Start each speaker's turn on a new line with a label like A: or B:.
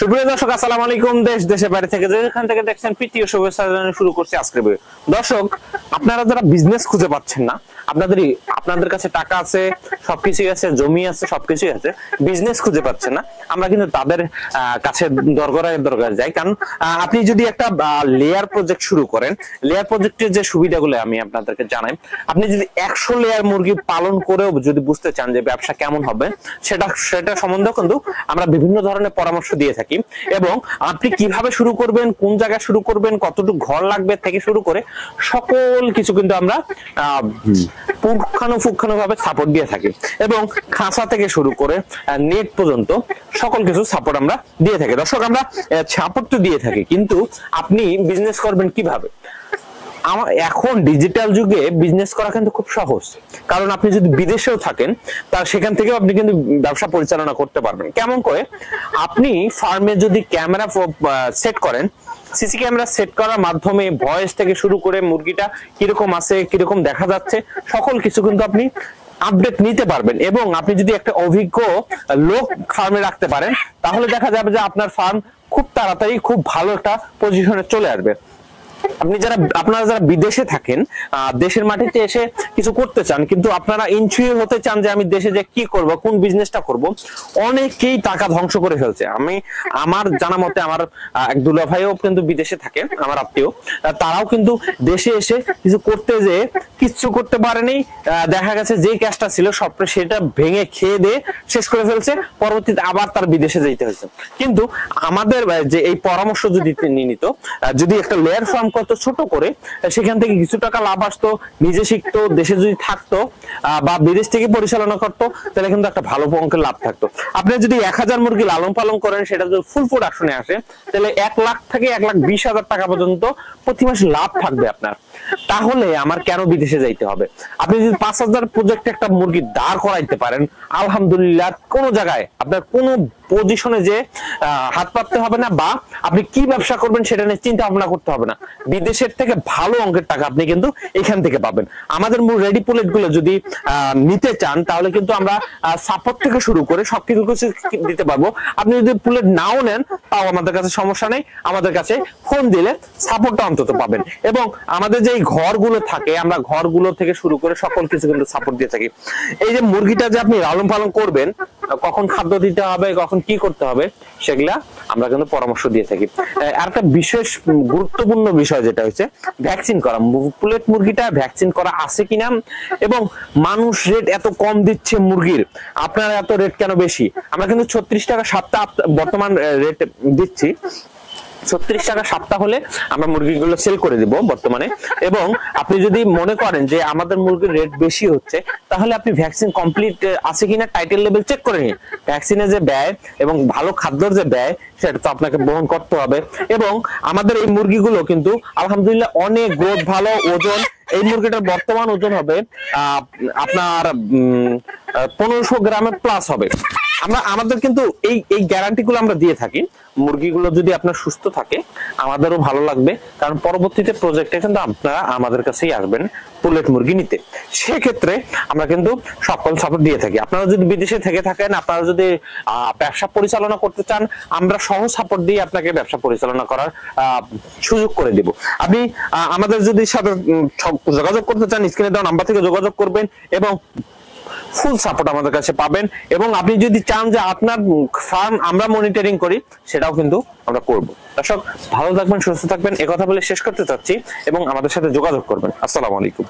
A: সুপ্রিয় দর্শক, আসসালামু আলাইকুম। দেশ দেশের বাইরে থেকে যেখান থেকে দেখছেন প্রীতি ও শুভেচ্ছা জানিয়ে শুরু করছি আজকের ভিডিও। দর্শক, আপনারা যারা বিজনেস খুঁজে পাচ্ছেন না, আপনাদের কাছে টাকা আছে, সবকিছুই আছে, জমি আছে, সবকিছুই আছে, বিজনেস খুঁজে পাচ্ছেন না, আমরা কিন্তু তাদের কাছে দরকার যাই। কারণ আপনি যদি একটা লেয়ার প্রজেক্ট শুরু করেন, লেয়ার প্রজেক্টের যে সুবিধাগুলো আমি আপনাদেরকে জানাই, আপনি যদি 100 লেয়ার মুরগি পালন করেও যদি বুঝতে চান যে ব্যবসা কেমন হবে, সেটা সম্বন্ধে কিন্তু আমরা বিভিন্ন ধরনের পরামর্শ দিয়ে থাকি। এবং আপনি কিভাবে শুরু করবেন, কোন জায়গায় শুরু করবেন, কতটুকু ঘর লাগবে থেকে শুরু করে সকল কিছু কিন্তু আমরা পুঙ্খানুপুঙ্খানুভাবে সাপোর্ট দিয়ে থাকি। এবং খাঁচা থেকে শুরু করে নেট পর্যন্ত সকল কিছু সাপোর্ট আমরা দিয়ে থাকি। দর্শক, আমরা সাপোর্ট তো দিয়ে থাকি, কিন্তু আপনি বিজনেস করবেন কিভাবে? এখন ডিজিটাল যুগে বিজনেস করা কিন্তু খুব সহজ। কারণ আপনি যদি বিদেশেও থাকেন, তার সেখান থেকেও আপনি কিন্তু ব্যবসা পরিচালনা করতে পারবেন। কেমন করে? আপনি ফার্মে যদি ক্যামেরা সেট করেন, সিসি ক্যামেরা সেট করার মাধ্যমে ভয়েস থেকে শুরু করে মুরগিটা কিরকম আছে, কিরকম দেখা যাচ্ছে, সকল কিছু কিন্তু আপনি আপডেট নিতে পারবেন। এবং আপনি যদি একটা অভিজ্ঞ লোক ফার্মে রাখতে পারেন, তাহলে দেখা যাবে যে আপনার ফার্ম খুব তাড়াতাড়ি খুব ভালো একটা পজিশনে চলে আসবে। আপনারা যারা বিদেশে থাকেন, দেশের মাটিতে এসে কিছু করতে চান, কিন্তু আপনারা ইনসিওর হতে চান যে আমি দেশে যে কি করব, কোন বিজনেসটা করব, অনেকেই টাকা ধ্বংস করে ফেলছে। আমার জানা মতে আমার এক দুলা ভাইও কিন্তু বিদেশে থাকে, আমার আত্মীয়, তারাও কিন্তু দেশে এসে কিছু করতে যে কিচ্ছু করতে পারেনি। দেখা গেছে যে ক্যাশটা ছিল সব সেটা ভেঙে খেয়ে দিয়ে শেষ করে ফেলছে, পরবর্তীতে আবার তার বিদেশে যেতে হয়েছে। কিন্তু আমাদের যে এই পরামর্শ যদি নিত, যদি একটা লেয়ার ফার্ম কত ছোট করে সেখান থেকে কিছু টাকা লাভ আসতো, নিজে শিখতো, দেশে যদি থাকতো বা বিদেশ থেকে পরিচালনা করতো, তাহলে কিন্তু একটা ভালো অঙ্কের লাভ থাকতো। আপনি যদি 1000 মুরগি লালন পালন করেন, সেটা যদি ফুল প্রোডাকশনে আসে, তাহলে 1 লাখ থেকে 1,20,000 টাকা পর্যন্ত প্রতি মাসে লাভ থাকবে আপনার। তাহলে আমার কেন বিদেশে যাইতে হবে? আপনি যদি 5000 প্রজেক্টে একটা মুরগি দাঁড় করাইতে পারেন, আলহামদুলিল্লাহ, কোনো জায়গায় আপনার কোনো পজিশনে যে হাত পাততে হবে না, বা আপনি কি ব্যবসা করবেন সেটা নিয়ে চিন্তা ভাবনা করতে হবে না। বিদেশের থেকে ভালো অঙ্কের টাকা আপনি কিন্তু এখান থেকে পাবেন। আমাদের রেডি পুলেট গুলো যদি নিতে চান, তাহলে কিন্তু আমরা সাপোর্ট থেকে শুরু করে সবকিছু দিতে পারবো। আপনি যদি পুলেট নাও নেন, তাও আমাদের কাছে সমস্যা নেই, আমাদের কাছে ফোন দিলে সাপোর্টটা অন্তত পাবেন। এবং আমাদের যে ঘরগুলো থাকে, আমরা ঘরগুলো থেকে শুরু করে সকল কিছু কিন্তু সাপোর্ট দিয়ে থাকি। এই যে মুরগিটা যে আপনি লালন পালন করবেন, কখন খাদ্য দিতে হবে, কখন কি করতে হবে, সেগুলা আমরা কিন্তু পরামর্শ দিয়ে থাকি। আর একটা বিশেষ গুরুত্বপূর্ণ বিষয় যেটা হচ্ছে ভ্যাকসিন করা। পুলেট মুরগিটা ভ্যাকসিন করা আছে কিনা, এবং মানুষ রেট এত কম দিচ্ছে মুরগির, আপনারা এত রেট কেন বেশি? আমরা কিন্তু 36 টাকা সপ্তাহ বর্তমান রেট দিচ্ছি। 36 টাকা সপ্তাহ হলে আমরা মুরগিগুলো সেল করে দিব বর্তমানে। এবং আপনি যদি মনে করেন যে আমাদের মুরগির রেট বেশি হচ্ছে, তাহলে আপনি ভ্যাকসিন কমপ্লিট আছে কিনা টাইটেল লেভেল চেক করে নিন। ভ্যাকসিনের যে ব্যয় এবং ভালো খাদ্যর যে ব্যয়, সেটা তো আপনাকে বহন করতে হবে। এবং আমাদের এই মুরগিগুলো কিন্তু আলহামদুলিল্লাহ অনেক গ্রোথ ভালো, ওজন, এই মুরগিটার বর্তমান ওজন হবে আপনার 1500 গ্রামের প্লাস হবে। আমাদের কিন্তু এই গ্যারান্টি গুলো আমরা দিয়ে থাকি। মুরগিগুলো যদি আপনার সুস্থ থাকে, আমাদেরও ভালো লাগবে, কারণ পরবর্তীতে প্রজেক্টে কিন্তু আপনারা আমাদের কাছেই আসবেন পুলেট মুরগি নিতে। সেক্ষেত্রে আমরা কিন্তু সকল সাপোর্ট দিয়ে থাকি। আপনারা যদি বিদেশে থেকে থাকেন, আপনারা যদি ব্যবসা পরিচালনা করতে চান, আমরা সহজ সাপোর্ট দিয়ে আপনাকে ব্যবসা পরিচালনা করার সুযোগ করে দেব। আপনি আমাদের যদি সাথে যোগাযোগ করতে চান, স্ক্রিনে দেওয়া নাম্বার থেকে যোগাযোগ করবেন এবং ফুল সাপোর্ট আমাদের কাছে পাবেন। এবং আপনি যদি চান যে আপনার ফার্ম আমরা মনিটরিং করি, সেটাও কিন্তু আমরা করব। দর্শক, ভালো থাকবেন, সুস্থ থাকবেন, একথা বলে শেষ করতে চাচ্ছি, এবং আমাদের সাথে যোগাযোগ করবেন। আসসালামু আলাইকুম।